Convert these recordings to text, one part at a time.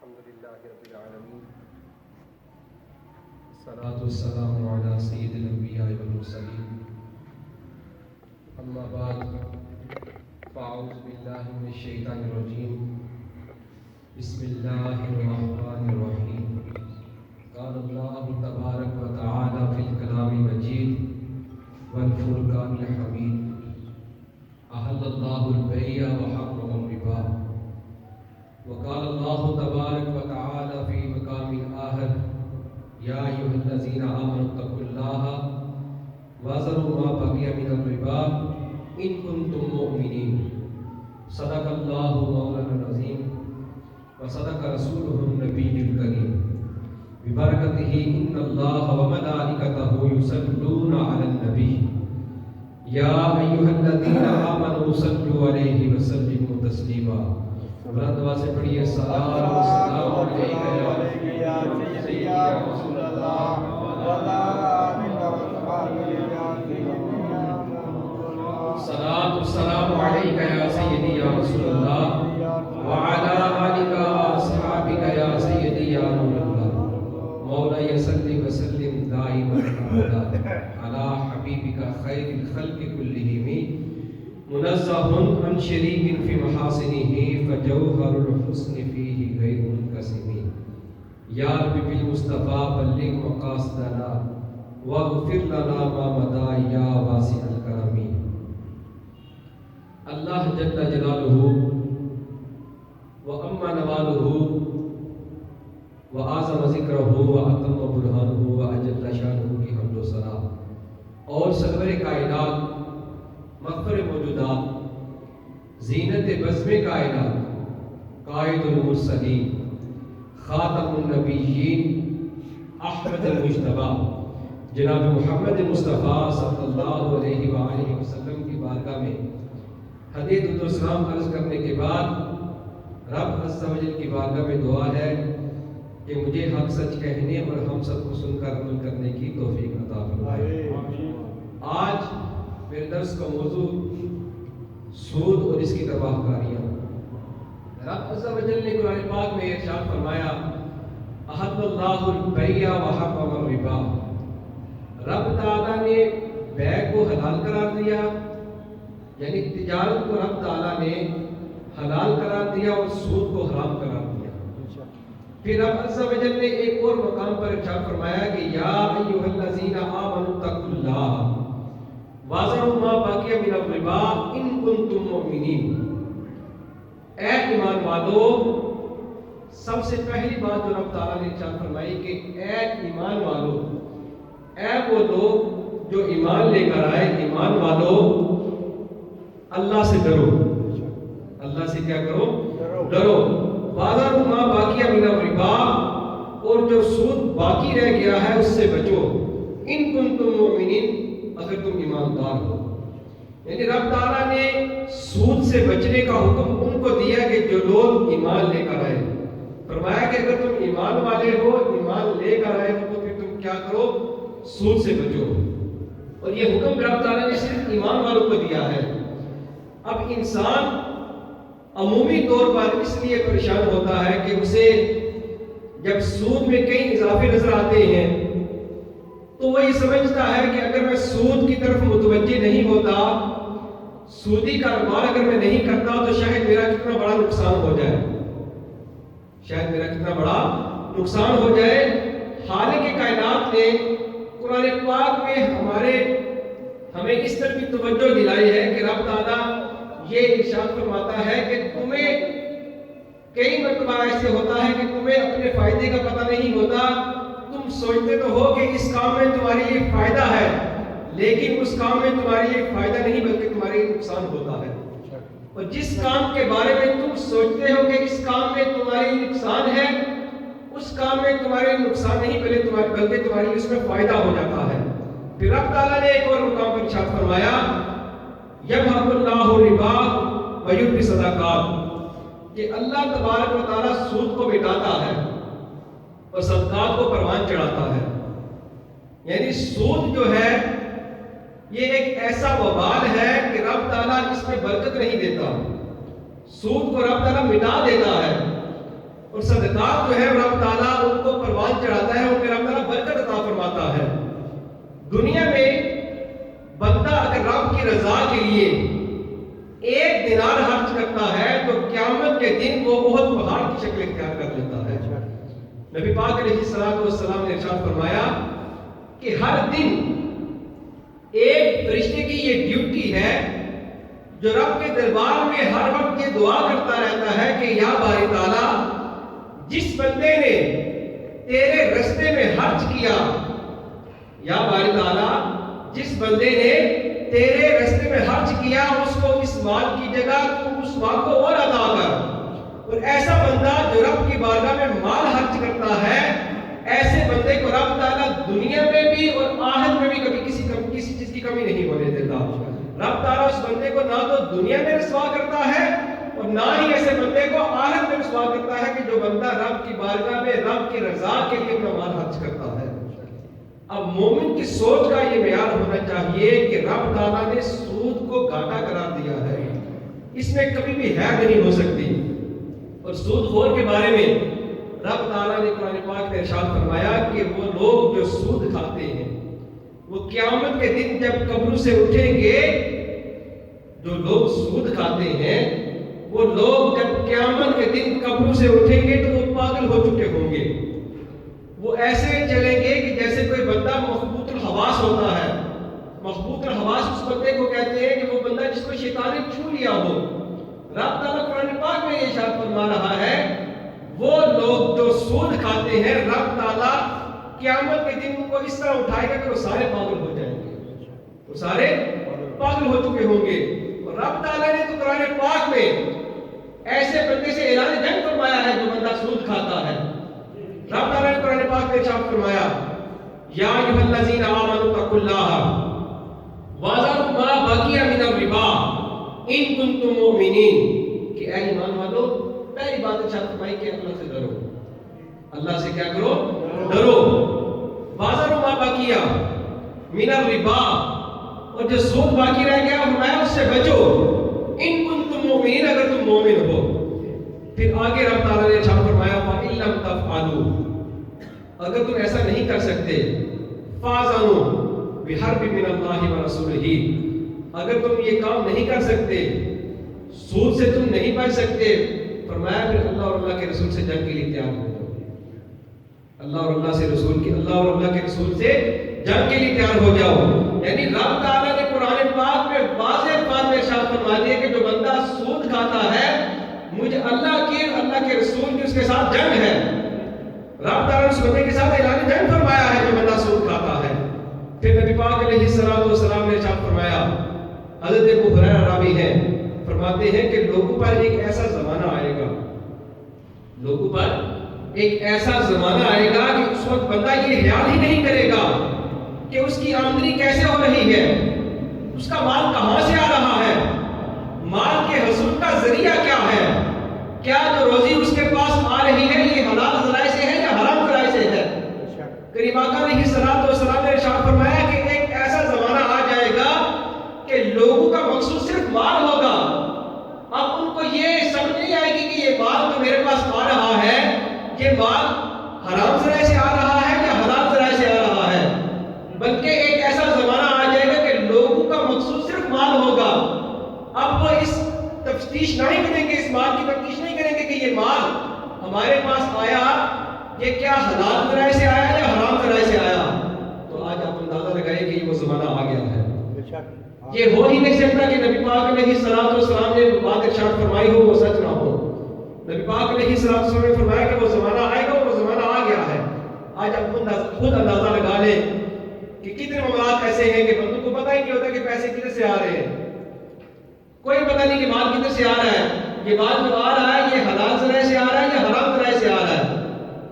الحمد لله رب العالمين الصلاة والسلام على سيد الأنبياء والمرسلين أما بعد فأعوذ بالله من الشيطان الرجيم بسم الله الرحمن الرحيم قال الله تبارك وتعالى في الكلام المجيد والفرقان الحميد أحل الله البيع وحرم الربا وقال الله تبارك وتعالى في مقام آخر يا أيها الذين آمنوا اتقوا الله وذروا ما بقي من الربا إن كنتم مؤمنين صدق الله مولانا العظيم وصدق رسوله النبي الكريم ببركته إن الله وملائكته يصلون على النبي يا أيها الذين آمنوا صلوا عليه وسلموا تسليما بلند آواز سے پڑھیے السلام والسلام علیکہ یا سیدی یا رسول اللہ الصلاة والسلام علیکہ یا سیدی یا رسول اللہ وعلی آلک واصحابک یا سیدی یا نور اللہ مولا صلی وسلم دائما ابدا علی حبیبک خیر الخلق کلہم منزہ عن شریک فی محاسنہ فجوہر الحسن فیہ غیر منقسم یا رب بالمصطفیٰ بلغ مقاصدنا واغفر لنا ما مضى یا واسع الکرم اللہ جل جلالہ وعم نوالہ وعظم ذکرہ واتم برہانہ واجل شانہ کی حمد و ثنا اور سرور کائنات مغفر موجودات زینت بزم کائنات قائد المرسلین خاتم النبیین احمد المجتبی جناب محمد مصطفیٰ صلی اللہ علیہ وآلہ وسلم کی بارگاہ میں حدیث و سلام عرض کرنے کے بعد رب عز و جل کی بارگاہ میں دعا ہے کہ مجھے حق سچ کہنے اور ہم سب کو سن کر عمل کرنے کی توفیق عطا فرمائے۔ آج میرے درس کا موضوع سود اور اس کی تباہ کاریاں۔ رب عز و جل نے قرآن پاک میں ارشاد فرمایا احل اللہ البیع وحرم الربا، رب تعالیٰ نے بیع کو حلال قرار دیا، یعنی تجارت کو رب تعالیٰ نے حلال قرار دیا اور سود کو حرام قرار دیا۔ پھر رب عز و جل نے ایک اور مقام پر ارشاد فرمایا کہ یا ایھا الذین آمنوا اتقوا اللہ وَذَرُوا مَا بَقِیَ مِنَ الرِّبَا إِن كُنتُم مُّؤْمِنِینَ، اے ایمان والو، سب سے پہلی بات جو رب تعالیٰ نے ارشاد فرمائی کہ اے ایمان والو، اے وہ لوگ جو ایمان لے کر آئے، ایمان والو اللہ سے ڈرو، اللہ سے کیا کرو؟ ڈرو۔ وَذَرُوا مَا بَقِیَ مِنَ الرِّبَا، اور جو سود باقی رہ گیا ہے اس سے بچو، إِن كُنتُم مُّؤْمِنِینَ، اگر تم ایماندار ہو۔ یعنی رب تعالیٰ نے سود سے بچنے کا حکم ان کو دیا کہ جو لوگ ایمان لے کر آئے، فرمایا کہ اگر تم ایمان والے ہو، ایمان لے کر آئے ہو تو پھر تم کیا کرو؟ سود سے بچو۔ اور یہ حکم رب تعالیٰ نے صرف ایمان والوں کو دیا ہے۔ اب انسان عمومی طور پر اس لیے پریشان ہوتا ہے کہ اسے جب سود میں کئی اضافے نظر آتے ہیں تو وہ یہ سمجھتا ہے کہ اگر میں سود کی طرف متوجہ نہیں ہوتا، سودی کاروبار اگر میں نہیں کرتا تو شاید میرا کتنا بڑا نقصان ہو جائے، شاید میرا کتنا بڑا نقصان ہو جائے۔ خالق کائنات نے قرآن پاک میں ہمیں اس طرح کی توجہ دلائی ہے کہ رب تعالیٰ یہ ارشاد فرماتا ہے کہ تمہیں کئی مرتبہ ایسے ہوتا ہے کہ تمہیں اپنے فائدے کا پتہ نہیں ہوتا، تم سوچتے تو ہو کہ اس کام میں تمہارے لیے فائدہ ہے، لیکن اس کام میں تمہارے لیے فائدہ نہیں بلکہ تمہارے لیے نقصان ہوتا ہے۔ اور جس کام کے بارے میں تم سوچتے ہو کہ اس کام میں تمہارے لیے نقصان ہے، اس کام میں تمہارے لیے نقصان نہیں بلکہ تمہارے لیے اس میں فائدہ ہو جاتا ہے۔ پھر رب تعالیٰ نے ایک اور مقام پر ارشاد فرمایا یمحق اللہ الربا ویربی الصدقات، کہ اللہ تبارک و تعالیٰ سود کو مٹاتا ہے اور صدقات کو پروان چڑھاتا ہے۔ یعنی سود جو ہے یہ ایک ایسا وبال ہے کہ رب تعالیٰ اس میں برکت نہیں دیتا، سود کو رب تعالیٰ مٹا دیتا ہے، اور صدقات رات جو ہے رب تعالیٰ ان کو پروان چڑھاتا ہے، ان میں رب تعالیٰ برکت عطا فرماتا ہے۔ دنیا میں بندہ اگر رب کی رضا کے لیے 1 دینار خرچ کرتا ہے تو قیامت کے دن وہ بہت پہاڑ کی شکل اختیار کر لیتا ہے۔ نبی پاک علیہ السلام نے ارشاد فرمایا کہ ہر دن ایک فرشتے کی یہ ڈیوٹی ہے جو رب کے دربار میں ہر وقت یہ دعا کرتا رہتا ہے کہ یا باری تعالیٰ، جس بندے نے تیرے رستے میں خرچ کیا، یا باری تعالیٰ جس بندے نے تیرے رستے میں خرچ کیا اس کو اس مال کی جگہ تو اس مال کو اور عطا کر۔ اور ایسا بندہ جو رب کی بارگاہ میں مال خرچ کرتا ہے، ایسے بندے کو رب تعالیٰ دنیا میں بھی اور آخرت میں بھی کبھی کسی چیز کی کمی نہیں ہونے دیتا۔ رب تعالیٰ اس بندے کو نہ تو دنیا میں رسوا کرتا ہے اور نہ ہی ایسے بندے کو آخرت میں رسوا کرتا ہے کہ جو بندہ رب کی بارگاہ میں رب کی رضا کے لیے اپنا مال خرچ کرتا ہے۔ اب مومن کی سوچ کا یہ معیار ہونا چاہیے کہ رب تعالیٰ نے سود کو گھاٹا قرار دیا ہے، اس میں کبھی بھی حید نہیں ہو سکتی۔ اور سود خور کے بارے میں رب تعالیٰ نے قرآن پاک میں ارشاد فرمایا کہ وہ لوگ جو سود کھاتے ہیں وہ قیامت کے دن جب قبروں سے اٹھیں گے، جو لوگ سود کھاتے ہیں وہ لوگ جب قیامت کے دن قبروں سے اٹھیں گے تو وہ پاگل ہو چکے ہوں گے۔ وہ ایسے چلیں گے کہ جیسے کوئی بندہ مخبوط الحواس ہوتا ہے۔ مخبوط الحواس اس بندے کو کہتے ہیں کہ وہ بندہ جس کو شیطان نے چھو لیا ہو۔ رب تعالیٰ قرآن پاک میں یہ ارشاد فرما رہا ہے وہ لوگ جو سود کھاتے ہیں رب تعالیٰ قیامت کے دن ان کو اس طرح اٹھائے گا کہ وہ سارے پاگل ہو جائیں گے، وہ سارے پاگل ہو چکے ہوں گے۔ اور رب تعالیٰ نے تو قرآن پاک میں ایسے بندے سے اعلان جنگ فرمایا ہے جو بندہ سود کھاتا ہے۔ رب تعالیٰ نے قرآن پاک میں ارشاد فرمایا یا ایھا الذین آمنوا اتقوا اللہ وذروا ما بقی من الربا ان کنتم مؤمنین، کہ اے ایمان والو پہلی بات ارشاد فرمائی کہ اللہ سے ڈرو۔ اللہ سے کیا کرو؟ ڈرو۔ وذروا ما بقی من الربا، اور جو سود باقی رہ گیا فرمایا اس سے بچو، ان کنتم مؤمنین، اگر تم مومن ہو۔ پھر آگے رب تعالیٰ نے ارشاد فرمایا فَإِن لَّمْ تَفْعَلُوا، اگر تم ایسا نہیں کر سکتے، فَأْذَنُوا بِحَرْبٍ مِّنَ اللَّهِ وَرَسُولِهِ، اگر تم یہ کام نہیں کر سکتے، سود سے تم نہیں بچ سکتے، فرمایا پھر اللہ اور اللہ کے رسول سے جنگ کے لیے تیار ہو جاؤ۔ اللہ اور اللہ کے رسول سے جنگ کے لیے تیار ہو جاؤ۔ یعنی رب تعالیٰ نے قرآن پاک میں واضح الفاظ میں ارشاد فرما دیا کہ جو بندہ سود کھاتا ہے مجھے اللہ کے رسول کی اس کے ساتھ جنگ ہے۔ رب تعالیٰ نے اس بندے کے ساتھ اعلان جنگ فرمایا ہے جو بندہ سود کھاتا ہے۔ پھر نبی پاک علیہ السلام نے ارشاد فرمایا، حضرت ابو ہریرہ راوی ہیں، فرماتے ہیں کہ لوگوں پر ایک ایسا زمانہ آئے گا، لوگوں پر ایک ایسا زمانہ آئے گا کہ اس وقت بندہ یہ خیال ہی نہیں کرے گا کہ اس کی آمدنی کیسے ہو رہی ہے، اس کا مال کہاں سے آ رہا ہے، مال کے حصول کا ذریعہ کیا ہے، کیا جو روزی اس کے پاس آ رہی ہے یہ حلال ذرائع سے ہے یا حرام ذرائع سے ہے۔ کریم آقا علیہ السلام نے ارشاد فرمایا کہ ایک ایسا زمانہ آ جائے گا کہ لوگوں کا مقصود صرف مال ہوگا، اب ان کو یہ سمجھ نہیں آئے گی کہ یہ مال جو میرے پاس آ رہا ہے یہ مال حرام ذرائع سے آ رہا ہے یا حلال ذرائع سے آ رہا ہے، بلکہ ایک ایسا زمانہ آ جائے گا کہ لوگوں کا مقصود صرف مال ہوگا۔ اب وہ اس تفتیش نہیں کریں گے، اس مال کی تفتیش نہیں کریں گے کہ یہ مال ہمارے پاس آیا یہ کیا حلال ذرائع سے آیا یا حرام ذرائع سے آیا۔ تو آج آپ اندازہ لگائیں کہ یہ وہ زمانہ آ گیا ہے۔ یہ ہو ہی نہیں سکتا کہ نبی پاک علیہ السلام نے بات ارشاد فرمائی ہو وہ سچ نہ ہو۔ نبی پاک علیہ السلام نے فرمایا کہ وہ زمانہ آئے گا، وہ زمانہ آ گیا ہے۔ آج آپ خود اندازہ لگا لیں کہ کتنے معاملات ایسے ہیں کہ بندوں کو پتہ ہی نہیں ہوتا کہ پیسے کدھر سے آ رہے ہیں، کوئی پتہ نہیں کہ مال کدھر سے آ رہا ہے، یہ مال جو آ رہا ہے یہ حلال ذرائع سے آ رہا ہے یا حرام ذرائع سے آ رہا ہے۔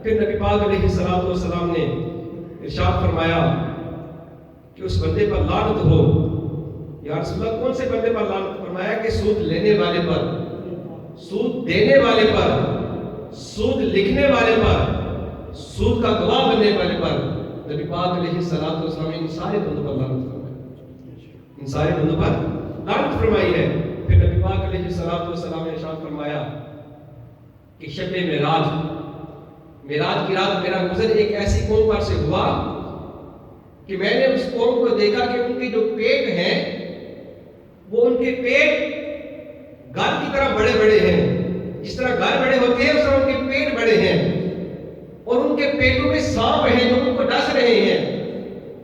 پھر نبی پاک علیہ السلام نے ارشاد فرمایا کہ اس بندے پر لعنت ہو۔ یا رسول اللہ کون سے بندے پر لعنت؟ فرمایا کہ سود لینے والے پر، سود دینے والے پر، سود لکھنے والے پر، سود کا گواہ بننے والے پر۔ نبی پاک علیہ السلام نے ان سارے بندوں پر لعنت فرمائی، ان سارے بندوں پر لعنت فرمائی ہے۔ پھر نبی پاک علیہ السلام نے ارشاد فرمایا کہ شب معراج معراج کی رات میرا گزر ایک ایسی قوم پر سے ہوا کہ میں نے اس قوم کو دیکھا کہ ان کے جو پیٹ ہیں وہ ان کے پیٹ گھر کی طرح بڑے بڑے ہیں، جس طرح گھر بڑے ہوتے ہیں اس طرح ان کے پیٹ بڑے ہیں، اور ان کے پیٹوں میں سانپ ہیں جو ان کو ڈس رہے ہیں،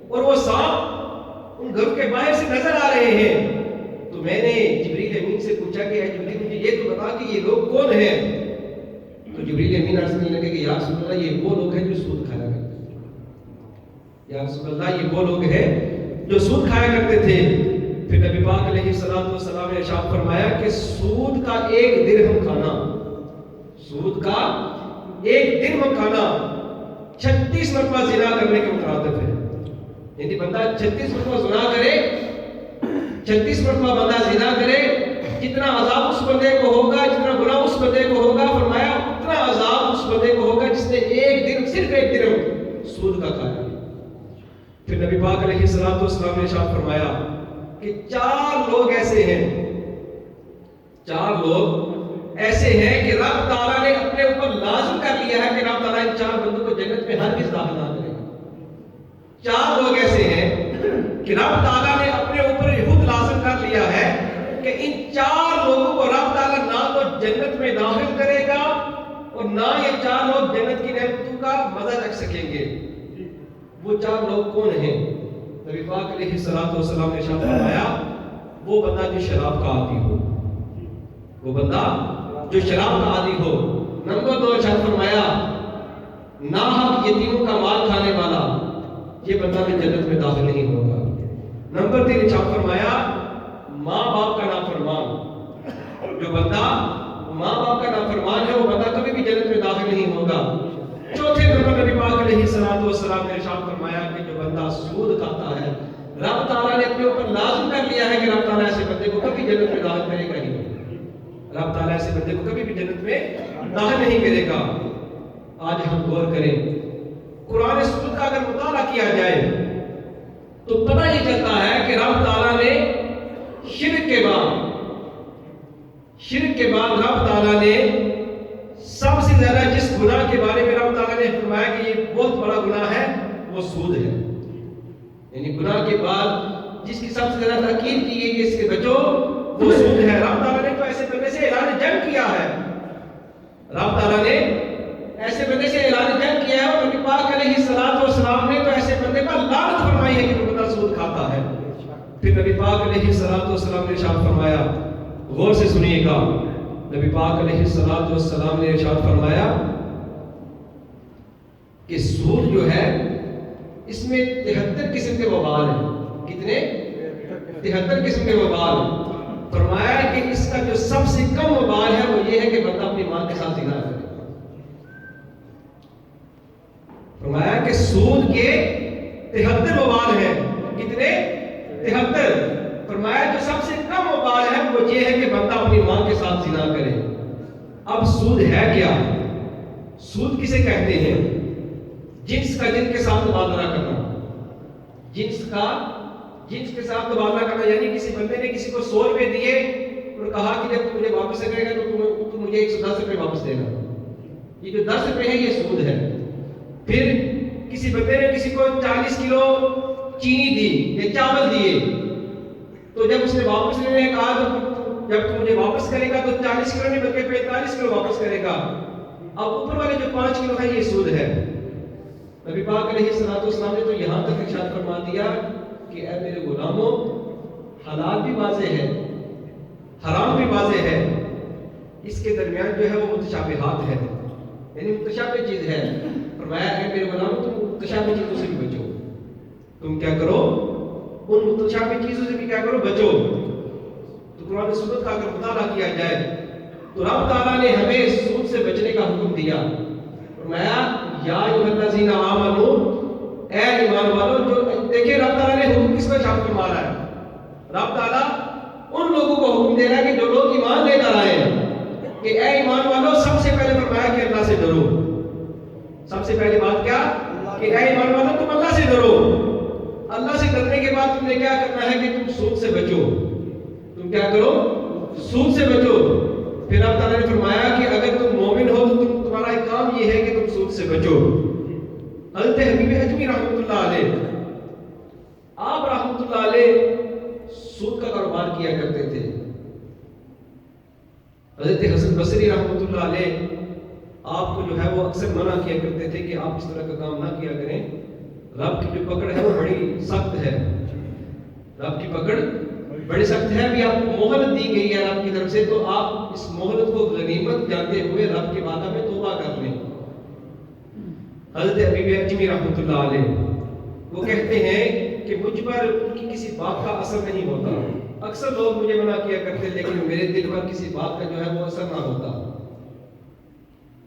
اور وہ سانپ ان گھروں کے باہر سے نظر آ رہے ہیں۔ تو میں نے جبریل امین سے پوچھا کہ اے جبریل مجھے یہ تو بتا کہ یہ لوگ کون ہیں؟ تو جبریل امین عرض کرنے لگے کہ یا رسول اللہ یہ وہ لوگ ہیں جو سود کھایا کرتے تھے، یا رسول اللہ یہ وہ لوگ ہیں جو سود کھایا کرتے تھے۔ پھر نبی پاک علیہ السلام نے ارشاد فرمایا کہ سود کا ایک درہم کھانا، سود کا ایک درہم کھانا 36 مرتبہ زنا کرنے کے مترادف ہے۔ یعنی بندہ 36 مرتبہ زنا کرے، 36 مرتبہ بندہ زنا کرے، جتنا عذاب اس بندے کو ہوگا، جتنا گناہ اس بندے کو ہوگا، فرمایا اتنا عذاب اس بندے کو ہوگا جس نے ایک درہم، صرف ایک درہم سود کا کھایا۔ پھر نبی پاک علیہ السلام نے ارشاد فرمایا کہ 4 لوگ ایسے ہیں، 4 لوگ ایسے ہیں کہ رب تعالیٰ نے اپنے اوپر لازم کر لیا ہے کہ رب تعالیٰ ان 4 بندوں کو جنت میں ہرگز داخل نہ کرے گا۔ 4 لوگ ایسے ہیں کہ رب تعالیٰ نے اپنے اوپر خود لازم کر لیا ہے کہ ان 4 لوگوں کو رب تعالیٰ نہ تو جنت میں داخل کرے گا اور نہ یہ 4 لوگ جنت کی نعمتوں کا مزہ چکھ سکیں گے۔ وہ 4 لوگ کون ہیں؟ نبی پاک علیہ السلام نے ارشاد فرمایا وہ بندہ جو شراب کا عادی ہو، وہ بندہ جو شراب کا عادی ہو۔ نمبر 2 ارشاد فرمایا ناحق یتیموں کا مال کھانے والا، یہ بندہ بھی جنت میں داخل نہیں ہوگا۔ نمبر 3 ارشاد فرمایا ماں باپ کا نافرمان، جو بندہ ماں باپ کا نافرمان ہے وہ بندہ کبھی بھی جنت میں داخل نہیں ہوگا۔ چوتھے نمبر نبی پاک علیہ السلام نے ارشاد فرمایا کہ جو بندہ سود کھاتا ہے، رب تعالیٰ نے اپنے اوپر لازم کر لیا ہے کہ رب تعالیٰ ایسے بندے کو کبھی جنت میں داخل کرے گا ہی نہیں، رب تعالیٰ ایسے بندے کو کبھی بھی جنت میں داخل نہیں کرے گا۔ آج ہم غور کریں، قرآن سود کا اگر مطالعہ کیا جائے تو پتہ یہ چلتا ہے کہ رب تعالیٰ نے شرک کے بعد رب تعالیٰ نے سب سے زیادہ جس گناہ کے بارے میں رب تعالیٰ نے فرمایا کہ یہ بہت بڑا گناہ ہے وہ سود ہے۔ یعنی گناہ کے بعد جس کی سب سے زیادہ تاکید کی گئی کہ اس کے بچو وہ سود ہے۔ رب تعالیٰ نے تو ایسے بندے سے اعلان جنگ کیا ہے، رب تعالیٰ نے ایسے بندے سے اعلان جنگ کیا ہے، اور نبی پاک علیہ السلام نے تو ایسے بندے پر لعنت فرمائی ہے کہ وہ بندہ سود کھاتا ہے۔ پھر نبی پاک علیہ السلام نے ارشاد فرمایا، غور سے سنیے گا، نبی پاک علیہ السلام نے ارشاد فرمایا کہ سود جو ہے اس میں 73 قسم کے وبال ہیں۔ کتنے؟ 73 قسم کے وبال۔ فرمایا کہ اس کا جو سب سے کم وبال ہے وہ یہ ہے کہ بندہ اپنی ماں کے ساتھ زنا کرے۔ فرمایا کہ سود کے 73 وبال ہیں۔ کتنے؟ 73۔ فرمایا جو سب سے کم وبال ہے وہ یہ ہے کہ بندہ اپنی ماں کے ساتھ زنا کرے۔ اب سود ہے کیا؟ سود کسے کہتے ہیں؟ جنس کا جنس کے ساتھ تبادلہ کرنا، جنس کے ساتھ تبادلہ کرنا، یعنی کسی بندے نے کسی کو 100 روپے دیے اور کہا کہ جب تم مجھے واپس کرے گا تو مجھے 110 روپے واپس دینا۔ یہ جو 10 روپے ہے یہ سود ہے۔ پھر کسی بندے نے کسی کو 40 کلو چینی دی یا چاول دیے، تو جب اس نے واپس لینے کہا تو جب تم مجھے واپس کرے گا تو 40 کلو نہیں بلکہ 45 کلو واپس کرے گا۔ اب اوپر والے جو 5 کلو ہے یہ سود ہے۔ نبی پاک علیہ السلام نے تو یہاں تک ارشاد فرما دیا کہ اے میرے غلاموں، حلال بھی واضح ہے، حرام بھی واضح ہے، اس کے درمیان جو ہے وہ متشابہات ہے، یعنی متشابہ چیز ہے۔ فرمایا اے میرے غلاموں تم متشابہ چیزوں سے بھی بچو، تم کیا کرو؟ ان متشابہ چیزوں سے بھی کیا کرو؟ بچو۔ تو قرآن سنت کا اگر مطالعہ کیا جائے تو رب تعالیٰ نے ہمیں سود سے بچنے کا حکم دیا۔ فرمایا یا ایھا الذین آمنوا، اے ایمان والو، جو دیکھیں رب تعالیٰ نے حکم کس کو ارشاد فرما رہا ہے؟ رب تعالیٰ ان لوگوں کو حکم دے رہا ہے کہ جو لوگ ایمان لے کر آئے ہیں کہ اے ایمان والو، سب سے پہلے فرمایا کہ اللہ سے ڈرو۔ سب سے پہلی بات کیا؟ کہ اے ایمان والو تم اللہ سے ڈرو۔ اللہ سے ڈرنے کے بعد تم نے کیا کرنا ہے کہ تم سود سے بچو۔ تم کیا کرو؟ سود سے بچو۔ پھر رب تعالیٰ نے فرمایا کہ اگر تم مومن ہو تو تمہارا ایک کام یہ ہے کہ تم سود سے آپ کو جو ہے وہ اکثر منع کیا کرتے تھے کہ آپ اس طرح کا کام نہ کیا کریں. رب کی جو پکڑ ہے وہ بڑی سخت ہے. رب کی پکڑ بڑی سخت ہے. ابھی آپ کو مہلت دی گئی ہے رب کی طرف سے, تو آپ اس مہلت کو غنیمت جانتے ہوئے رب کی بارگاہ میں توبہ کر لیں. حضرت حبیب اجمی رحمۃ اللہ علیہ وہ کہتے ہیں کہ مجھ پر ان کی کسی بات کا اثر نہیں ہوتا. اکثر لوگ مجھے منع کیا کرتے لیکن میرے دل پر کسی بات کا جو ہے وہ اثر نہ ہوتا.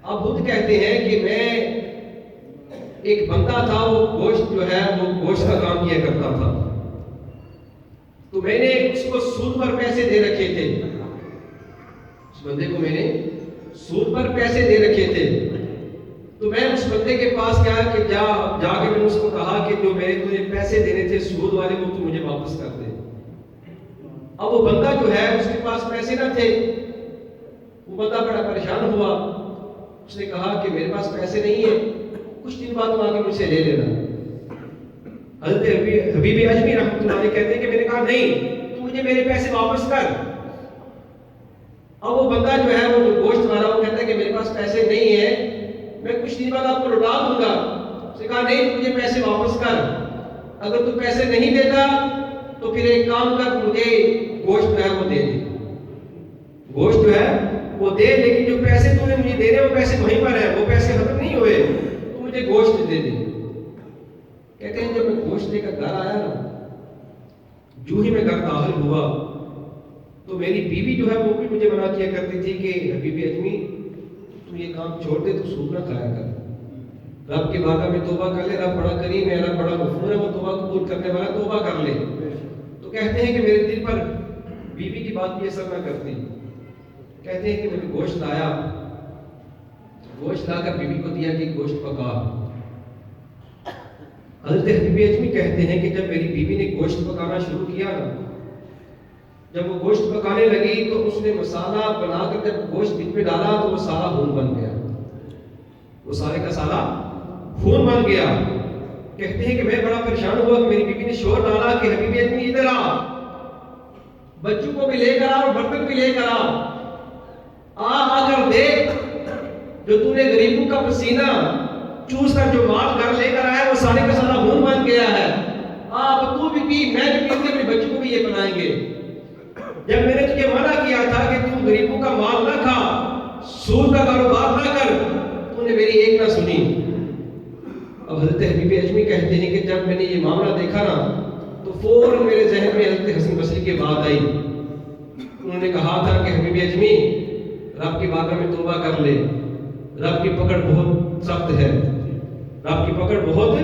اب خود کہتے ہیں کہ میں ایک بندہ تھا, وہ گوشت جو ہے وہ گوشت کا کام کیا کرتا تھا, تو میں نے اس کو سود پر پیسے دے رکھے تھے. اس بندے کو میں نے سود پر پیسے دے رکھے تھے, تو میں اس بندے کے پاس گیا کہ جا کے میں نے اس کو کہا کہ جو میں نے تجھے پیسے دینے تھے سود والے وہ تو مجھے واپس کر دے. اب وہ بندہ جو ہے اس کے پاس پیسے نہ تھے. وہ بندہ بڑا پریشان ہوا. اس نے کہا کہ میرے پاس پیسے نہیں ہیں, کچھ دن بعد تم آ کے مجھ سے لے لینا. حضرت حبیب اجمی رحمۃ اللہ علیہ کہتے ہیں کہ میں نے کہا نہیں, تو مجھے میرے پیسے واپس کر. اب وہ بندہ جو ہے وہ گوشت والا وہ کہتا ہے کہ میرے پاس پیسے نہیں ہیں, میں کچھ دن بعد آپ کو لوٹا دوں گا. اس نے کہا نہیں, مجھے پیسے واپس کر. اگر تو پیسے نہیں دیتا تو پھر ایک کام کر, مجھے گوشت جو ہے وہ دے دے. گوشت جو ہے وہ دے, لیکن جو پیسے تو نے مجھے دینے وہ پیسے وہیں پر ہیں, وہ پیسے ختم نہیں ہوئے, تو مجھے گوشت دے دے. کہتے ہیں جب میں گوشت لے کر گھر آیا نا, جو ہی میں گھر داخل ہوا تو میری بیوی جو ہے وہ بھی مجھے منع کیا کرتی تھی کہ حبیب اجمی تو یہ کام چھوڑ دے, تو سود نہ کھایا کر. رب کے بارگاہ میں توبہ کر لے, رب بڑا کریم ہے, رب بڑا غفور ہے, وہ توبہ قبول کرنے والا, توبہ کر لے. تو کہتے ہیں کہ میرے دل پر بیوی کی بات بھی اثر نہ کرتی. کہتے ہیں کہ میں نے گوشت لایا, گوشت لا کر بیوی کو دیا کہ گوشت پکا. حضرت حبیب اجمی کہتے ہیں کہ جب میری بیوی نے گوشت پکانا شروع کیا نا, جب وہ گوشت پکانے لگی تو اس نے مسالہ بنا کر جب گوشت بیچ میں ڈالا تو وہ سارا خون بن گیا. وہ سارے کا سارا خون بن گیا. کہتے ہیں کہ میں بڑا پریشان ہوا کہ میری بیوی نے شور ڈالا کہ حبیب اجمی ادھر آ, بچوں کو بھی لے کر آ اور برتن بھی لے کر آ کر دیکھ جو تو نے غریبوں کا پسینہ چوس کر جو مال گھر لے کر آیا وہ سارے کا سارا خون بن گیا ہے. اب تو بھی پی, میں بھی پیوں گی, اپنے بچوں کو بھی یہ بنائیں گے. جب میں نے تجھے منع کیا تھا کہ تم غریبوں کا مال نہ کھا, سود کا کاروبار نہ کر, تو نے میری ایک نہ سنی. اب حضرت حبیب اجمی کہتے ہیں کہ جب میں نے یہ معاملہ دیکھا نا تو فوراً میرے ذہن میں حضرت حسن بصری کی بات آئی. انہوں نے کہا تھا کہ حبیب اجمی رب کی بارگاہ میں توبہ کر لے, رب کی پکڑ بہت سخت ہے, رب کی پکڑ بہت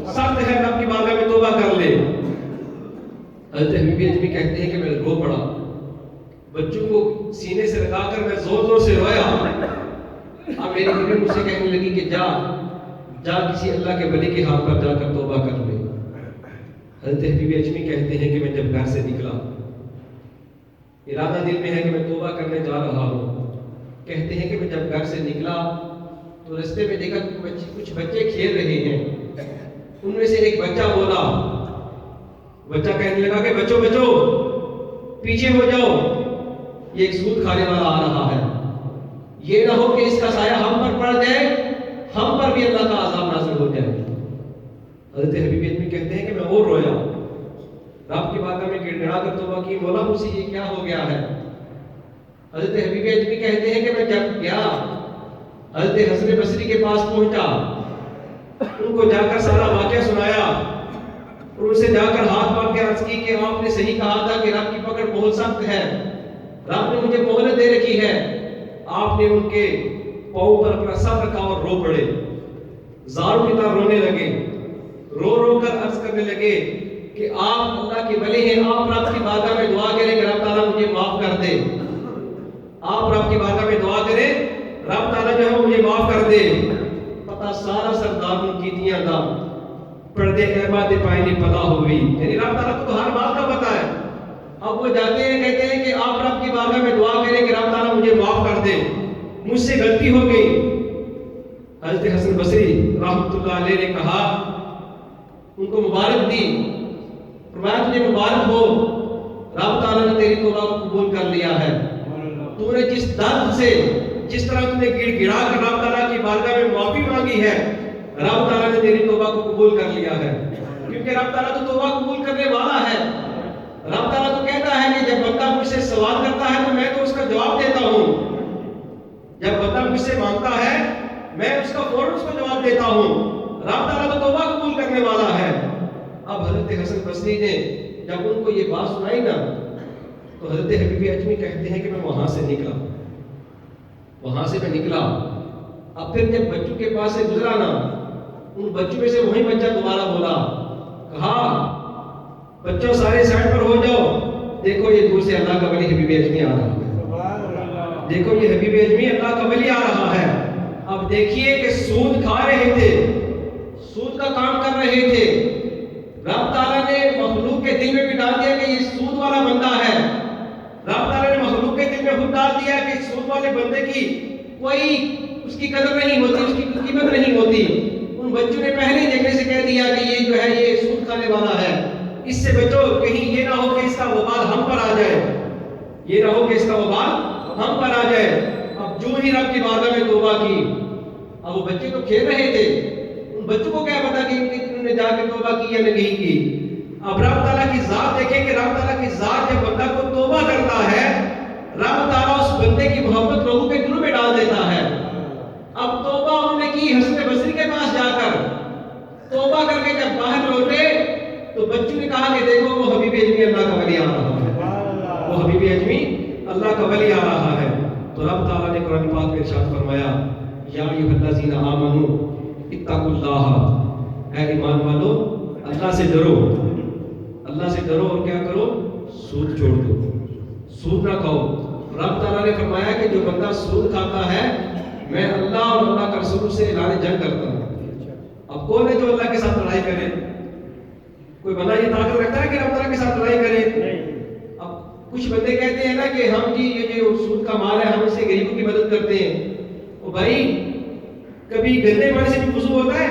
سخت ہے, رب کی بارگاہ میں توبہ کر لے. حضرت حبیب اجمی کہتے ہیں کہ میں رو پڑا, بچوں کو سینے سے لگا کر میں زور زور سے رویا. اب میری بیوی مجھ سے کہنے لگی کہ جا کسی اللہ کے ولی کے ہاتھ پر جا کر توبہ کر لے. حضرت حبیب اجمی کہتے ہیں کہ میں جب گھر سے نکلا, ارادہ دل میں ہے کہ میں توبہ کرنے جا رہا ہوں. کہتے ہیں کہ میں جب گھر سے نکلا تو رستے میں دیکھا کچھ بچے کھیل رہے ہیں. ان میں سے ایک بچہ بولا, بچہ کہنے لگا کہ بچوں پیچھے ہو جاؤ, یہ ایک سود کھانے والا آ رہا ہے. یہ نہ ہو کہ اس کا سایہ ہم پر پڑ جائے, ہم پر بھی اللہ کا عذاب نازل ہو جائے. حضرت حبیب اجمی کہتے ہیں کہ میں اور رویا, رب کی بارگاہ میں گڑ گڑا کر توبہ کی, مولا مجھ سے یہ کیا ہو گیا ہے. حضرت حبیب اجمی کہتے ہیں کہ میں جب گیا حضرت حسن بصری کے پاس پہنچا, ان کو جا کر سارا واقعہ سنایا اور ان سے جا کر ہاتھ پاڑ کے عرض کی کہ آپ نے صحیح کہا تھا کہ رب کی پکڑ بہت سخت ہے, رب نے مجھے مہلت دے رکھی ہے. آپ نے ان کے پاؤں پر اپنا سر رکھا اور رو پڑے, زاروں کی طرح رونے لگے, رو کر عرض کرنے لگے کہ آپ اللہ کے ولی ہیں, آپ رب کی بارگاہ میں دعا کریں کہ رب تعالیٰ مجھے معاف کر دے. آپ رب کی بارگاہ میں دعا کریں, رب تعالیٰ جو ہے مجھے معاف کر دے. پتہ سارا سردار ان کی دیا تھا, پردے احباد پائنی پتا ہو گئی, یعنی رب تعالیٰ کو تو ہر بات کا پتہ ہے. اب وہ جاتے ہیں کہتے ہیں کہ آپ رب کی بارگاہ میں دعا کریں کہ رب تعالیٰ مجھے معاف کر دے, مجھ سے غلطی ہو گئی. حضرت حسن بصری رحمۃ اللہ علیہ نے کہا, ان کو مبارک دی, فرمایا تجھے مبارک ہو, رب تعالیٰ نے تیری توبہ کو قبول کر لیا ہے. تو نے جس درد سے, جس طرح تم نے گڑ گڑا کر رب تعالیٰ کی مانگی ہے رب تعالیٰ نے تیری توبہ کو قبول کر لیا ہے، کیونکہ رب تعالیٰ تو توبہ قبول کرنے والا ہے۔ رب تعالیٰ تو کہتا ہے کہ جب بندہ مجھ سے سوال کرتا ہے تو میں تو اس کا جواب دیتا ہوں، جب بندہ مجھ سے مانگتا ہے میں اس کا فوراً اس کو جواب دیتا ہوں۔ رب تعالیٰ تو توبہ قبول کرنے والا ہے۔ اب حضرت حسن بصری نے جب ان کو یہ بات سنائی نا تو حضرت حبیب اجمی کہتے ہیں کہ میں وہاں سے نکلا، اب پھر جب بچوں کے پاس سے گزرا نا، ان بچوں میں سے وہی بچہ دوبارہ بولا، کہا بچوں سارے سائڈ پر ہو جاؤ، دیکھو یہ دور سے اللہ کا ولی حبیب اجمی آ رہا ہے، دیکھو یہ حبیب اجمی اللہ کا ولی آ رہا ہے۔ اب دیکھیے کہ سود کھا رہے تھے، سود کا کام کر رہے تھے، رب تعالیٰ نے مخلوق کے دل میں بھی ڈال دیا کہ یہ سود والا بندہ ہے، رب تعالیٰ نے مخلوق کے دل میں خود ڈال دیا کہ سود والے بندے کی کوئی اس کی قدر نہیں ہوتی، اس کی قیمت نہیں ہوتی۔ ان بچوں نے پہلے دیکھنے سے کہہ دیا کہ یہ جو ہے یہ سود کھانے والا ہے، اس سے بچو، کہیں یہ نہ ہو کہ اس کا وبال ہم پر آ جائے، یہ نہ ہو کہ اس کا وبال ہم پر آ جائے۔ اب جو ہی رب کی بارگاہ میں توبہ کی، اب وہ بچے تو کھیل رہے تھے، ان بچوں کو کیا پتا کہ انہوں نے جا کے توبہ کی یا نہیں کی۔ اب رب تعالیٰ کی ذات دیکھیں کہ رب تعالیٰ کی ذات جب بندہ کو توبہ کرتا ہے، رب تعالیٰ اس بندے کی محبت لوگوں کے دلوں میں ڈال دیتا ہے۔ اب توبہ انہوں نے کی حسن بصری کے پاس جا کر، توبہ کر کے جب باہر لوٹے تو بچوں نے کہا کہ دیکھو وہ حبیب اجمی اللہ کا ولی آ رہا ہے، وہ حبیب اجمی اللہ کا ولی آ رہا ہے۔ تو رب تعالیٰ نے قرآن پاک میں ارشاد فرمایا، یا ایھا الذین آمنوا اتقوا اللہ، اے ایمان والو اللہ سے ڈرو، اللہ سے ڈرو اور کیا کرو، سود چھوڑ دو، سود نہ کھاؤ۔ رب تعالیٰ نے فرمایا کہ جو بندہ سود کھاتا ہے میں اللہ اور اللہ کا رسول سے اعلان جنگ کرتا ہوں۔ اب کون ہے جو اللہ کے ساتھ لڑائی کرے؟ کوئی بندہ یہ طاقت رکھتا ہے کہ رب تعالیٰ کے ساتھ لڑائی کرے؟ اب کچھ بندے کہتے ہیں نا کہ ہم جی یہ جو سود کا مال ہے ہم اسے غریبوں کی مدد کرتے ہیں۔ او بھائی کبھی گندے پانی سے بھی وضو ہوتا ہے؟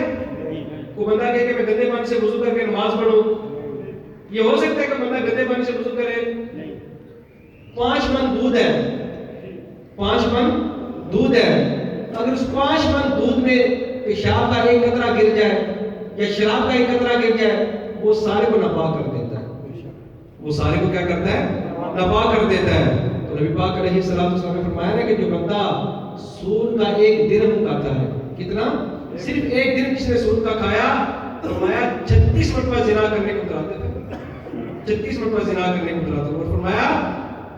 کوئی بندہ کہے کہ میں گندے پانی سے وضو کر کے نماز پڑھوں، یہ ہو سکتا ہے کہ بندہ گندے پانی سے وضو کرے؟ 5 من دودھ ہے، 5 من دودھ ہے، اگر اس 5 من دودھ میں پیشاب کا ایک قطرہ گر جائے یا شراب کا ایک قطرہ گر جائے، وہ سارے کو ناپاک کر دیتا ہے، وہ سارے کو کیا کرتا ہے، ناپاک کر دیتا ہے۔ تو نبی پاک علیہ السلام نے فرمایا نا کہ جو بندہ سود کا 1 درہم کھاتا ہے، کتنا؟ صرف 1 درہم جس نے سود کا کھایا، فرمایا 36 مرتبہ زنا کرنے کو اتراتا ہے، 36 مرتبہ زنا کرنے کو اتراتا ہے۔ اور فرمایا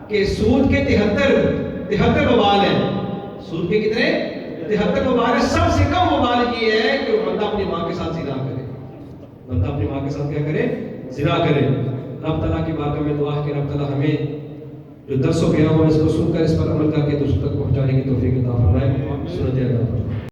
کہ سود کے 73 وبال ہیں، سود کے کتنے؟ 73 وبال ہیں۔ سب سے کم وبال یہ ہے کہ وہ بندہ اپنی ماں کے ساتھ زنا کرے، بندہ اپنی ماں کے ساتھ کیا کرے؟ زنا کرے۔ رب تعالیٰ کی بارگاہ میں دعا ہے کہ رب تعالیٰ ہمیں جو درس و بیان ہو اس کو سن کر اس پر عمل کر کے دوسروں تک پہنچانے کی توفیق عطا فرمائے۔ سنت